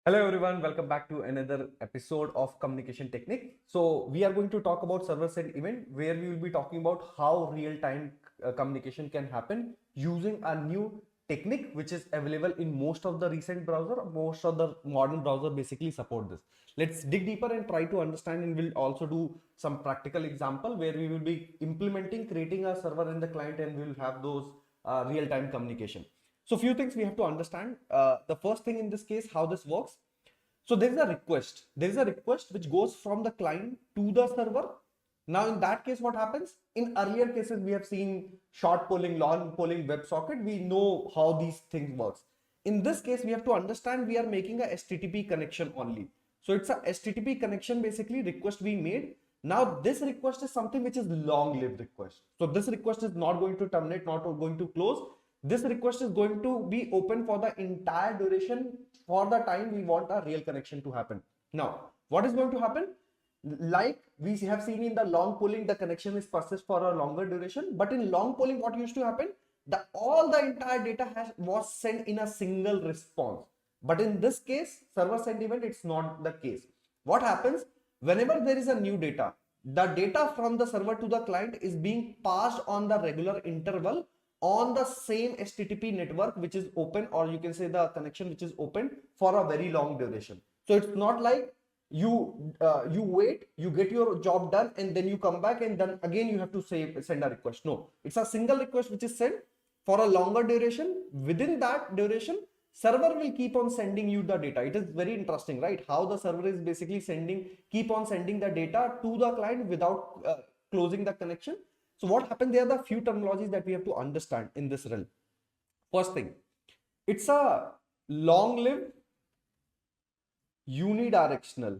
Hello everyone, welcome back to another episode of Communication Technique. So we are going to talk about server-side event where we will be talking about how real-time communication can happen using a new technique which is available in most of the recent browser. Most of the modern browser basically support this. Let's dig deeper and try to understand, and we'll also do some practical example where we will be implementing, creating a server in the client, and we'll have those real-time communication. So few things we have to understand. The first thing in this case, how this works. So there is a request. There is a request which goes from the client to the server. Now in that case, what happens? In earlier cases, we have seen short polling, long polling, WebSocket. We know how these things works. In this case, we have to understand we are making a HTTP connection only. So it's a HTTP connection, basically request we made. Now this request is something which is long-lived request. So this request is not going to terminate, not going to close. This request is going to be open for the entire duration for the time we want a real connection to happen. Now, what is going to happen? Like we have seen in the long polling, the connection is persist for a longer duration. But in long polling, what used to happen? All the entire data was sent in a single response. But in this case, server-side event, it's not the case. What happens? Whenever there is a new data, the data from the server to the client is being passed on the regular interval on the same HTTP network which is open, or you can say the connection which is open for a very long duration. So it's not like you wait, you get your job done, and then you come back and then again you have to send a request. No, it's a single request which is sent for a longer duration. Within that duration, server will keep on sending you the data. It is very interesting, right? How the server is basically keep on sending the data to the client without closing the connection. So what happened? There are the few terminologies that we have to understand in this realm. First thing, it's a long-lived unidirectional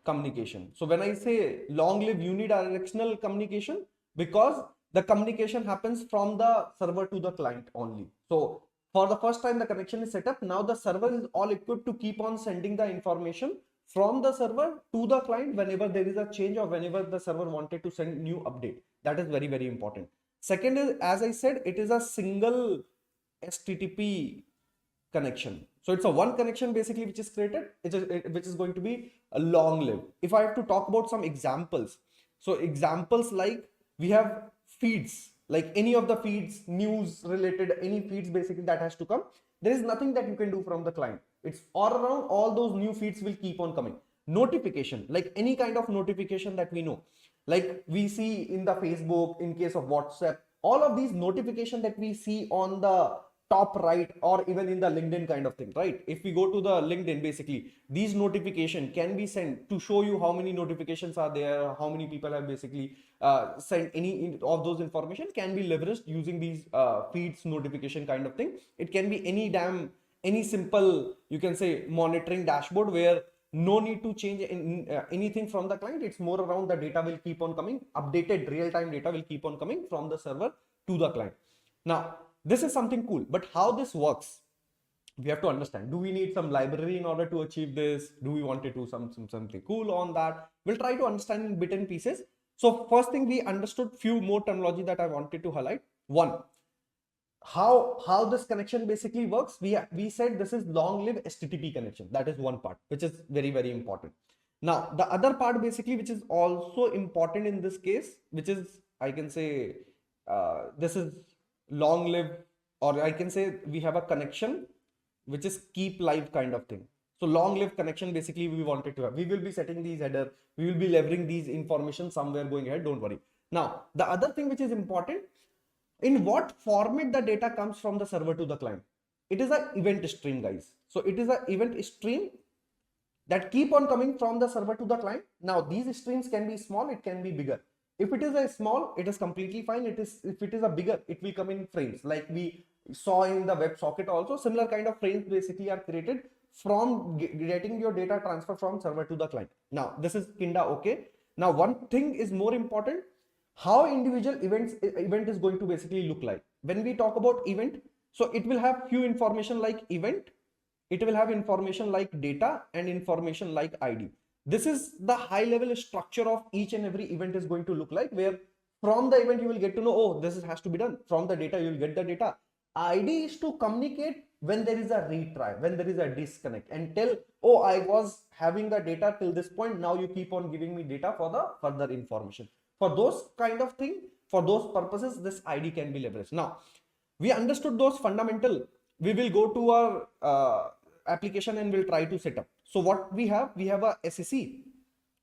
communication. So when I say long-lived unidirectional communication, because the communication happens from the server to the client only. So for the first time the connection is set up, now the server is all equipped to keep on sending the information from the server to the client whenever there is a change or whenever the server wanted to send new update. That is very, very important. Second is, as I said, it is a single HTTP connection. So it's a one connection basically which is created, which is going to be a long lived. If I have to talk about some examples, so examples like we have feeds, like any of the feeds, news related, any feeds basically that has to come. There is nothing that you can do from the client. It's all around, all those new feeds will keep on coming. Notification, like any kind of notification that we know, like we see in the Facebook, in case of WhatsApp, all of these notification that we see on the top right, or even in the LinkedIn kind of thing, right? If we go to the LinkedIn, basically these notification can be sent to show you how many notifications are there, how many people have basically sent any of those information can be leveraged using these feeds notification kind of thing. It can be any simple, you can say, monitoring dashboard where no need to change anything from the client. It's more around the data will keep on coming, updated real-time data will keep on coming from the server to the client. Now this is something cool, but how this works, we have to understand. Do we need some library in order to achieve this? Do we want to do something cool on that? We'll try to understand in bit and pieces. So first thing, we understood few more terminology that I wanted to highlight. One, how this connection basically works. We said this is long-lived HTTP connection. That is one part which is very, very important. Now the other part basically which is also important in this case, which is, I can say, this is long-lived, or I can say we have a connection which is keep live kind of thing. So long-lived connection basically we wanted to have. We will be setting these header, we will be leveraging these information somewhere going ahead, don't worry. Now the other thing which is important, in what format the data comes from the server to the client. It is an event stream, guys. So it is an event stream that keep on coming from the server to the client. Now these streams can be small, it can be bigger. If it is a small, it is completely fine. If it is a bigger, it will come in frames, like we saw in the WebSocket also. Similar kind of frames basically are created from getting your data transfer from server to the client. Now this is kinda okay. Now one thing is more important, how individual event is going to basically look like. When we talk about event, so it will have few information like event, it will have information like data, and information like ID. This is the high level structure of each and every event is going to look like, where from the event you will get to know, oh, this has to be done. From the data you will get the data. ID is to communicate when there is a retry, when there is a disconnect, and tell, oh, I was having the data till this point, now you keep on giving me data for the further information. For those kind of thing, for those purposes, this ID can be leveraged. Now, we understood those fundamental. We will go to our application and we'll try to set up. So what we have a SSE.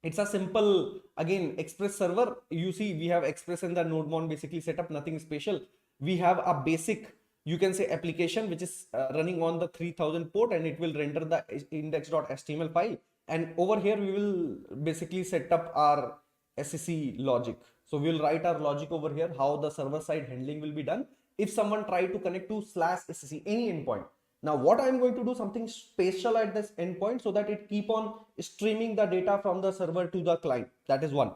It's a simple, again, Express server. You see, we have Express and the NodeMon basically set up, nothing special. We have a basic, you can say, application which is running on the 3000 port, and it will render the index.html file. And over here, we will basically set up our SSE logic. So we will write our logic over here, how the server side handling will be done if someone try to connect to /SSE, any endpoint. Now what I'm going to do, something special at this endpoint, so that it keep on streaming the data from the server to the client. That is one.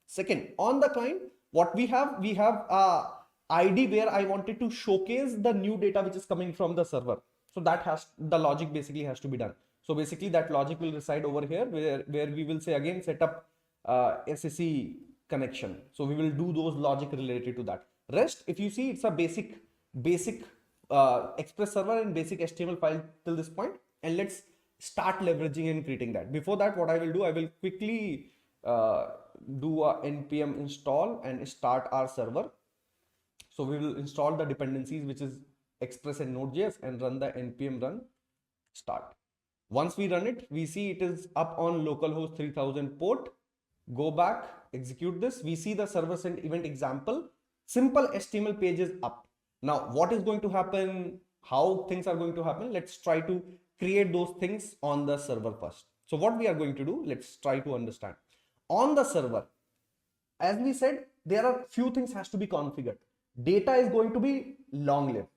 Second, on the client, what we have a ID where I wanted to showcase the new data which is coming from the server. So that has, the logic basically has to be done. So basically that logic will reside over here, where we will say again set up SSE connection. So we will do those logic related to that. Rest, if you see, it's a basic Express server and basic HTML file till this point, and let's start leveraging and creating that. Before that, what I will do, I will quickly do a npm install and start our server. So we will install the dependencies, which is Express and Node.js, and run the npm run start. Once we run it, we see it is up on localhost 3000 port. Go back, execute this. We see the server sent event example. Simple HTML page is up. Now, what is going to happen? How things are going to happen? Let's try to create those things on the server first. So what we are going to do, let's try to understand. On the server, as we said, there are few things has to be configured. Data is going to be long lived.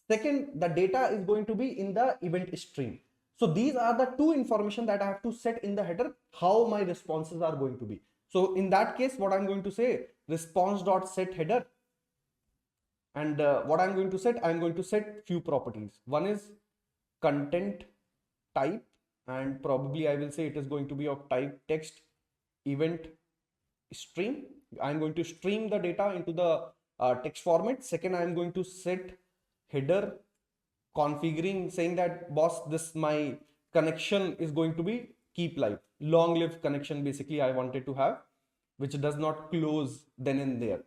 Second, the data is going to be in the event stream. So these are the two information that I have to set in the header, how my responses are going to be. So in that case, what I'm going to say, response.set header. And what I'm going to set few properties. One is content type, and probably I will say it is going to be of type text event stream. I'm going to stream the data into the text format. Second, I'm going to set header configuring, saying that, boss, this my connection is going to be keep live, long live connection basically I wanted to have, which does not close then and there.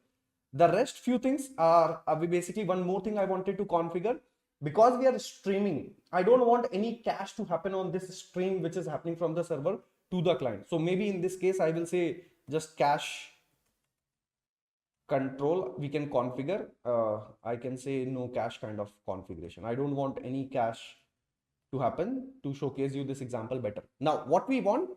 The rest few things are basically one more thing I wanted to configure. Because we are streaming, I don't want any cache to happen on this stream which is happening from the server to the client. So maybe in this case, I will say just cache control we can configure. I can say no cache kind of configuration. I don't want any cache to happen, to showcase you this example better. Now, what we want,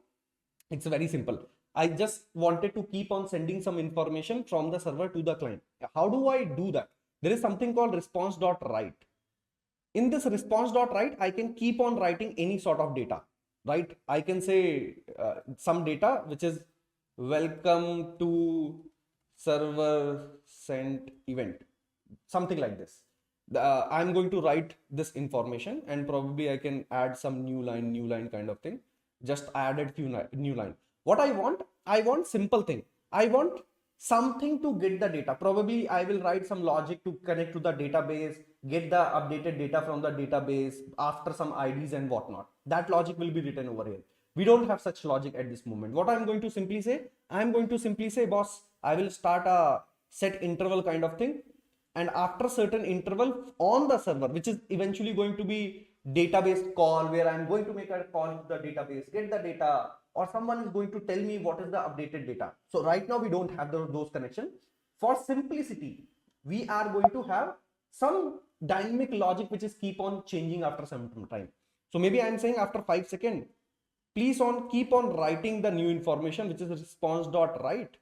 it's very simple. I just wanted to keep on sending some information from the server to the client. How do I do that? There is something called response.write. In this response.write, I can keep on writing any sort of data, right? I can say some data which is welcome to server sent event, something like this. I'm going to write this information, and probably I can add some new line kind of thing. Just added few new line. What I want simple thing. I want something to get the data. Probably I will write some logic to connect to the database, get the updated data from the database after some IDs and whatnot. That logic will be written over here. We don't have such logic at this moment. What I'm going to simply say, boss, I will start a set interval kind of thing. And after certain interval on the server, which is eventually going to be database call, where I'm going to make a call to the database, get the data, or someone is going to tell me what is the updated data. So right now we don't have those connections. For simplicity, we are going to have some dynamic logic which is keep on changing after some time. So maybe I'm saying after 5 seconds, please keep on writing the new information, which is response.write.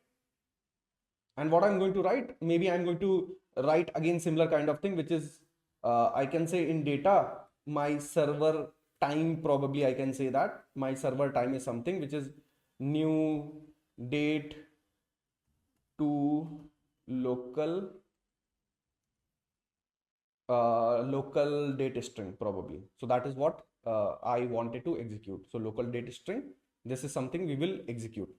And what I'm going to write, maybe I'm going to write again similar kind of thing, which is I can say in data, my server time, probably I can say that my server time is something which is new date to local date string probably. So that is what I wanted to execute. So local date string, this is something we will execute.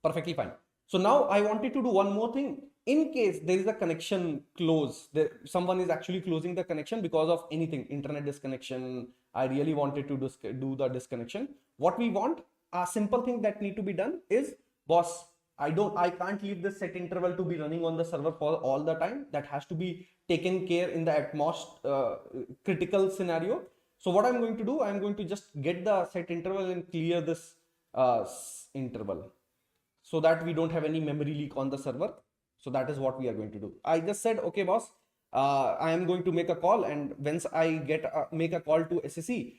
Perfectly fine. So now I wanted to do one more thing. in case there is a connection close, someone is actually closing the connection because of anything, internet disconnection, I really wanted to do the disconnection. What we want, a simple thing that need to be done is, boss, I can't leave this set interval to be running on the server for all the time. That has to be taken care in the at most critical scenario. So what I'm going to do, I'm going to just get the set interval and clear this interval, so that we don't have any memory leak on the server. So that is what we are going to do. I just said, okay, boss, I am going to make a call, and once I make a call to SSE,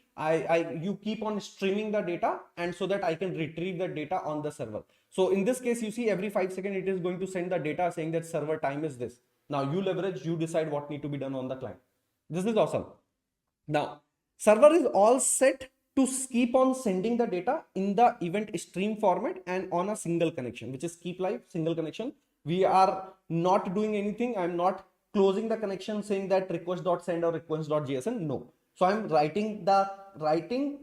you keep on streaming the data, and so that I can retrieve the data on the server. So in this case, you see every 5 seconds, it is going to send the data saying that server time is this. Now you leverage, you decide what need to be done on the client. This is awesome. Now, server is all set to keep on sending the data in the event stream format and on a single connection, which is keep live single connection. We are not doing anything. I'm not closing the connection saying that request.send or request.json. No. So I'm writing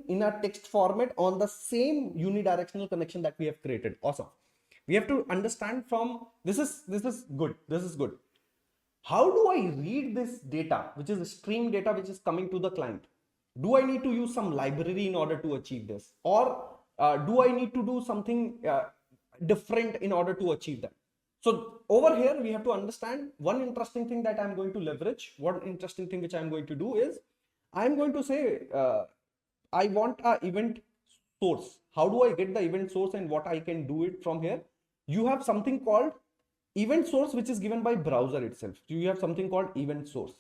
in a text format on the same unidirectional connection that we have created. Awesome. We have to understand from this is good. This is good. How do I read this data, which is stream data, which is coming to the client? Do I need to use some library in order to achieve this? Or do I need to do something different in order to achieve that? So over here, we have to understand one interesting thing that I'm going to leverage. One interesting thing which I'm going to do is, I'm going to say, I want an event source. How do I get the event source and what I can do it from here? You have something called event source, which is given by browser itself. So you have something called event source.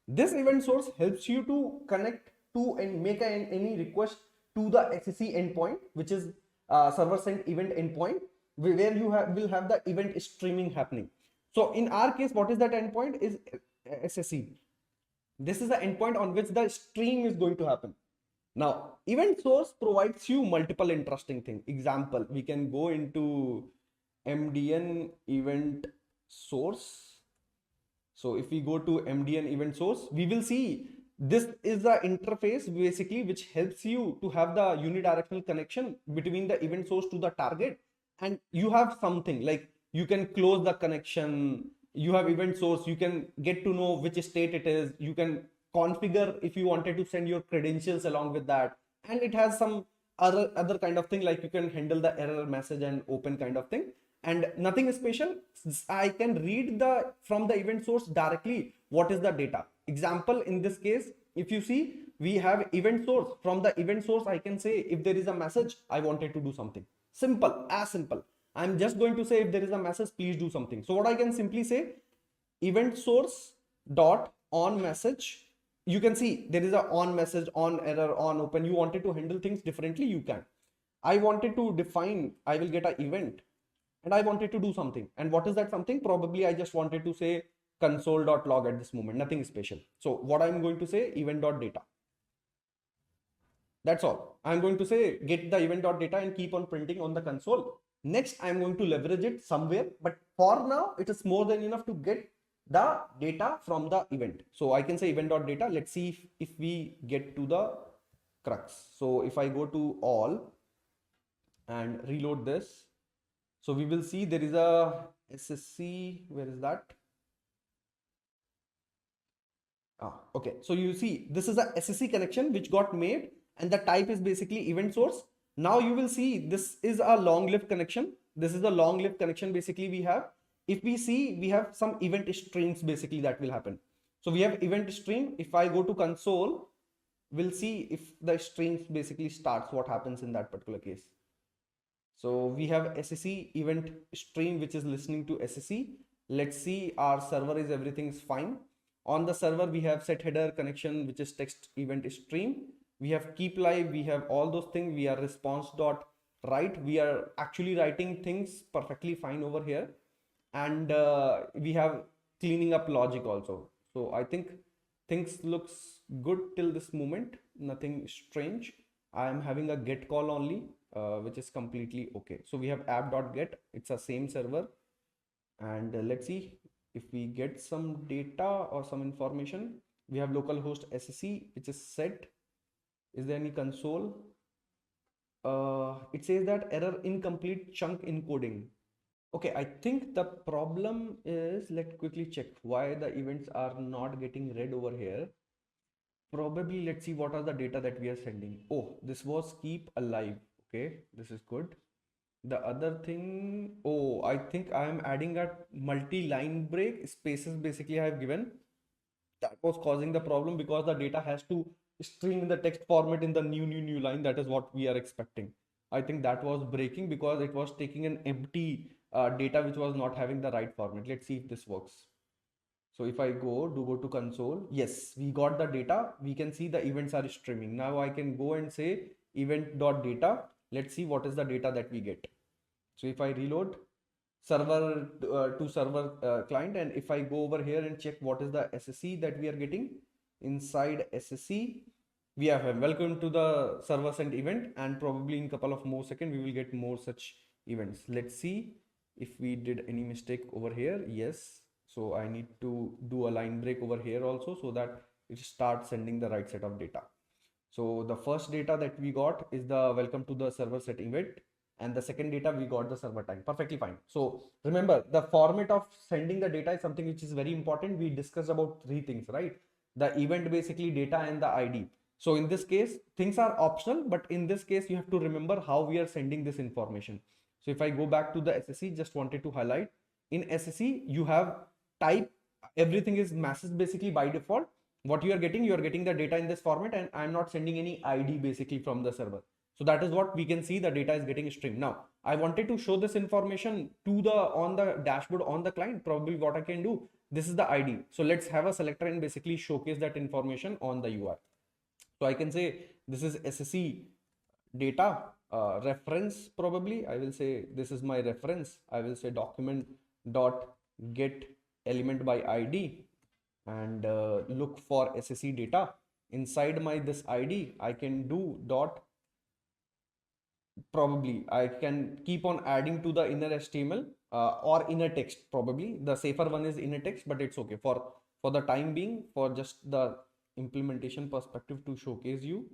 This event source helps you to connect to and make any request to the SSE endpoint, which is server sent event endpoint, where you will have the event streaming happening. So in our case, what is that endpoint is SSE. This is the endpoint on which the stream is going to happen. Now, event source provides you multiple interesting things. Example, we can go into MDN event source. So if we go to MDN event source, we will see this is the interface basically which helps you to have the unidirectional connection between the event source to the target. And you have something like you can close the connection. You have event source. You can get to know which state it is. You can configure if you wanted to send your credentials along with that. And it has some other kind of thing, like you can handle the error message and open kind of thing. And nothing special. I can read from the event source directly what is the data. Example, in this case, if you see, we have event source. From the event source, I can say if there is a message, I wanted to do something. Simple, as simple. I'm just going to say if there is a message, please do something. So what I can simply say, event source dot on message. You can see there is a on message, on error, on open. You wanted to handle things differently, you can. I wanted to define, I will get an event, and I wanted to do something. And what is that something? Probably I just wanted to say console.log at this moment, nothing special. So what I'm going to say, event.data. That's all. I'm going to say get the event.data and keep on printing on the console. Next, I'm going to leverage it somewhere, but for now, it is more than enough to get the data from the event. So I can say event.data. Let's see if we get to the crux. So if I go to all and reload this, so we will see there is a SSC. Where is that? Okay. So you see, this is a SSC connection which got made, and the type is basically event source. Now you will see this is a long-lived connection. This is a long-lived connection basically we have. If we see, we have some event streams basically that will happen. So we have event stream. If I go to console, we'll see if the streams basically starts, what happens in that particular case. So we have SSE event stream, which is listening to SSE. Let's see, our server is everything is fine. On the server, we have set header connection, which is text event stream. We have keep live. We have all those things. We are response dot write. We are actually writing things perfectly fine over here. And we have cleaning up logic also. So I think things looks good till this moment. Nothing strange. I am having a get call only, which is completely okay. So we have app.get. It's a same server. And let's see if we get some data or some information. We have localhost SSE, which is set. Is there any console? It says that error incomplete chunk encoding. Okay, I think the problem is, let's quickly check why the events are not getting read over here. Probably let's see what are the data that we are sending. Oh, this was keep alive. Okay, this is good. The other thing, oh, I think I am adding a multi-line break spaces basically I have given. That was causing the problem because the data has to string in the text format in the new line. That is what we are expecting. I think that was breaking because it was taking an empty data which was not having the right format. Let's see if this works. So if I go to console, yes, we got the data. We can see the events are streaming. Now I can go and say event.data. Let's see what is the data that we get. So if I reload server to server client, and if I go over here and check what is the SSE that we are getting inside SSE, we have welcome to the server sent event, and probably in couple of more seconds we will get more such events. Let's see if we did any mistake over here. Yes, so I need to do a line break over here also so that it starts sending the right set of data. So the first data that we got is the welcome to the server set event, and the second data we got the server time. Perfectly fine. So remember, the format of sending the data is something which is very important. We discussed about three things, right? The event, basically data, and the ID. So in this case, things are optional, but in this case, you have to remember how we are sending this information. So if I go back to the SSE, just wanted to highlight, in SSE you have type, everything is message basically by default. What you are getting the data in this format, and I'm not sending any ID basically from the server. So that is what we can see, the data is getting streamed. Now I wanted to show this information to the on the dashboard on the client. Probably what I can do, this is the ID. So let's have a selector and basically showcase that information on the UI. So I can say this is SSE data reference. Probably I will say this is my reference. I will say document dot get element by ID, and look for SSE data. Inside my this ID, I can do dot, probably I can keep on adding to the inner HTML or inner text. Probably the safer one is inner text, but it's okay for the time being, for just the implementation perspective to showcase you.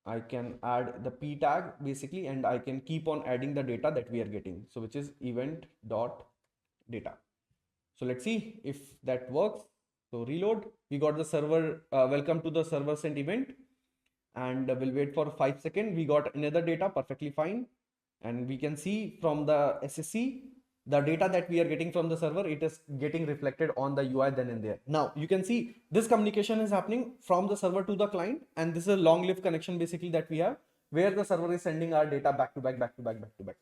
I can add the p tag basically, and I can keep on adding the data that we are getting. So which is event dot data. So let's see if that works. So reload, we got the server, welcome to the server sent event, and we'll wait for 5 seconds. We got another data, perfectly fine. And we can see from the SSE, the data that we are getting from the server, it is getting reflected on the UI then and there. Now you can see this communication is happening from the server to the client, and this is a long lived connection basically that we have, where the server is sending our data back to back, back to back, back to back.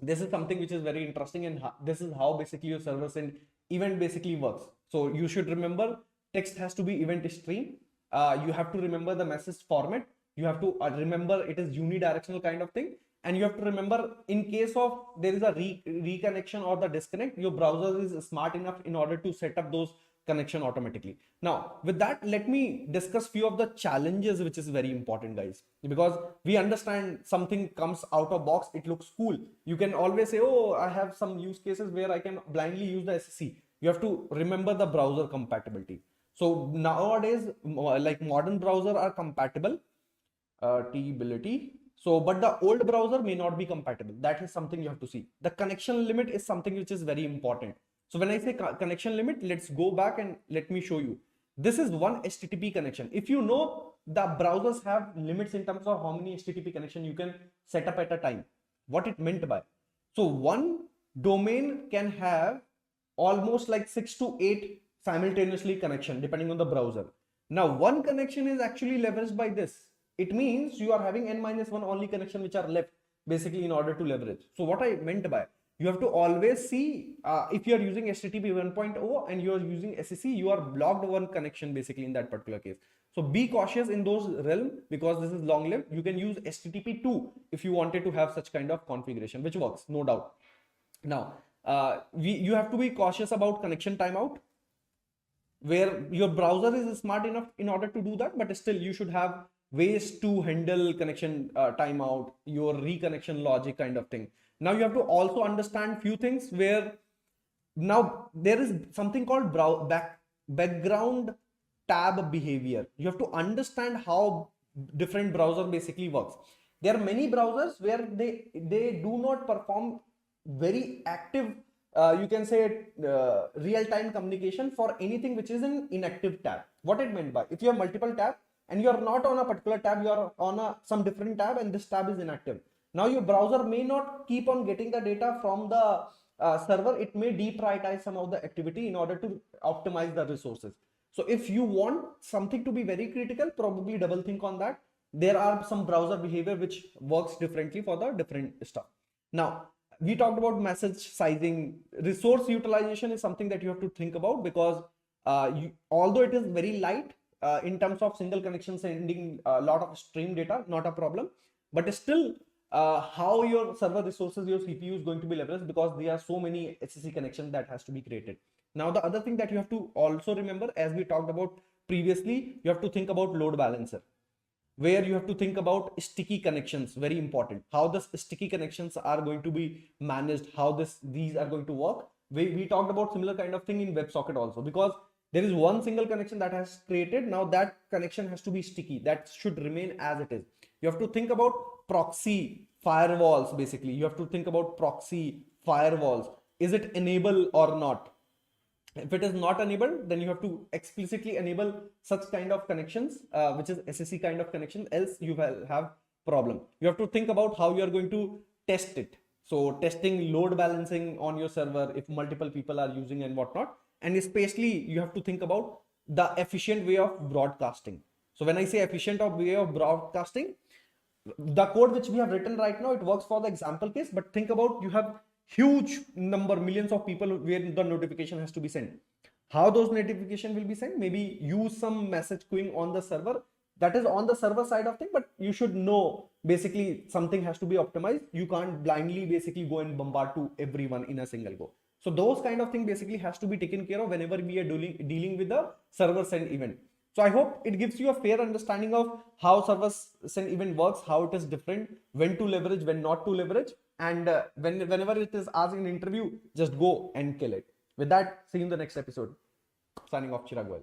This is something which is very interesting, and this is how basically your server send event basically works. So you should remember, text has to be event stream. You have to remember the message format. You have to remember it is unidirectional kind of thing, and you have to remember, in case of there is a reconnection or the disconnect, your browser is smart enough in order to set up those connection automatically. Now with that, let me discuss few of the challenges which is very important, guys, because we understand something comes out of box, it looks cool. You can always say, oh, I have some use cases where I can blindly use the SSE. You have to remember the browser compatibility. So nowadays, like modern browser are compatible, T-ability. So, but the old browser may not be compatible. That is something you have to see. The connection limit is something which is very important. So when I say connection limit, let's go back and let me show you. This is one HTTP connection. If you know, the browsers have limits in terms of how many HTTP connection you can set up at a time. What it meant by. So one domain can have almost like 6 to 8 simultaneously connection depending on the browser. Now one connection is actually leveraged by this. It means you are having n-1 only connection which are left basically in order to leverage. So what I meant by, you have to always see, if you are using HTTP 1.0 and you are using SSE, you are blocked one connection basically in that particular case. So be cautious in those realm, because this is long lived. You can use HTTP 2 if you wanted to have such kind of configuration, which works, no doubt. Now, you have to be cautious about connection timeout, where your browser is smart enough in order to do that, but still you should have ways to handle connection timeout, your reconnection logic kind of thing. Now you have to also understand few things, where now there is something called background tab behavior. You have to understand how different browser basically works. There are many browsers where they do not perform very active, you can say, real-time communication for anything which is an inactive tab. What it meant by, if you have multiple tabs and you are not on a particular tab, you are on some different tab and this tab is inactive. Now your browser may not keep on getting the data from the server. It may deprioritize some of the activity in order to optimize the resources. So if you want something to be very critical, probably double think on that. There are some browser behavior which works differently for the different stuff. Now, we talked about message sizing. Resource utilization is something that you have to think about, because although it is very light in terms of single connection sending a lot of stream data, not a problem, but still how your server resources, your CPU is going to be leveraged, because there are so many SSE connections that has to be created. Now, the other thing that you have to also remember, as we talked about previously, you have to think about load balancer, where you have to think about sticky connections. Very important, how the sticky connections are going to be managed, how these are going to work. We talked about similar kind of thing in WebSocket also, because there is one single connection that has created. Now that connection has to be sticky, that should remain as it is. You have to think about proxy firewalls. Basically, you have to think about proxy firewalls. Is it enable or not? If it is not enabled, then you have to explicitly enable such kind of connections, which is SSE kind of connection, else you will have problem. You have to think about how you are going to test it. So testing load balancing on your server if multiple people are using and whatnot. And especially you have to think about the efficient way of broadcasting. So when I say efficient way of broadcasting, the code which we have written right now, it works for the example case, but think about, you have huge number, millions of people where the notification has to be sent. How those notification will be sent? Maybe use some message queuing on the server, that is on the server side of thing, but you should know basically something has to be optimized. You can't blindly basically go and bombard to everyone in a single go. So those kind of thing basically has to be taken care of whenever we are dealing with the server send event. So I hope it gives you a fair understanding of how server send event works, how it is different, when to leverage, when not to leverage, and whenever it is asked in interview, just go and kill it. With that, see you in the next episode. Signing off, Chirag Goyal.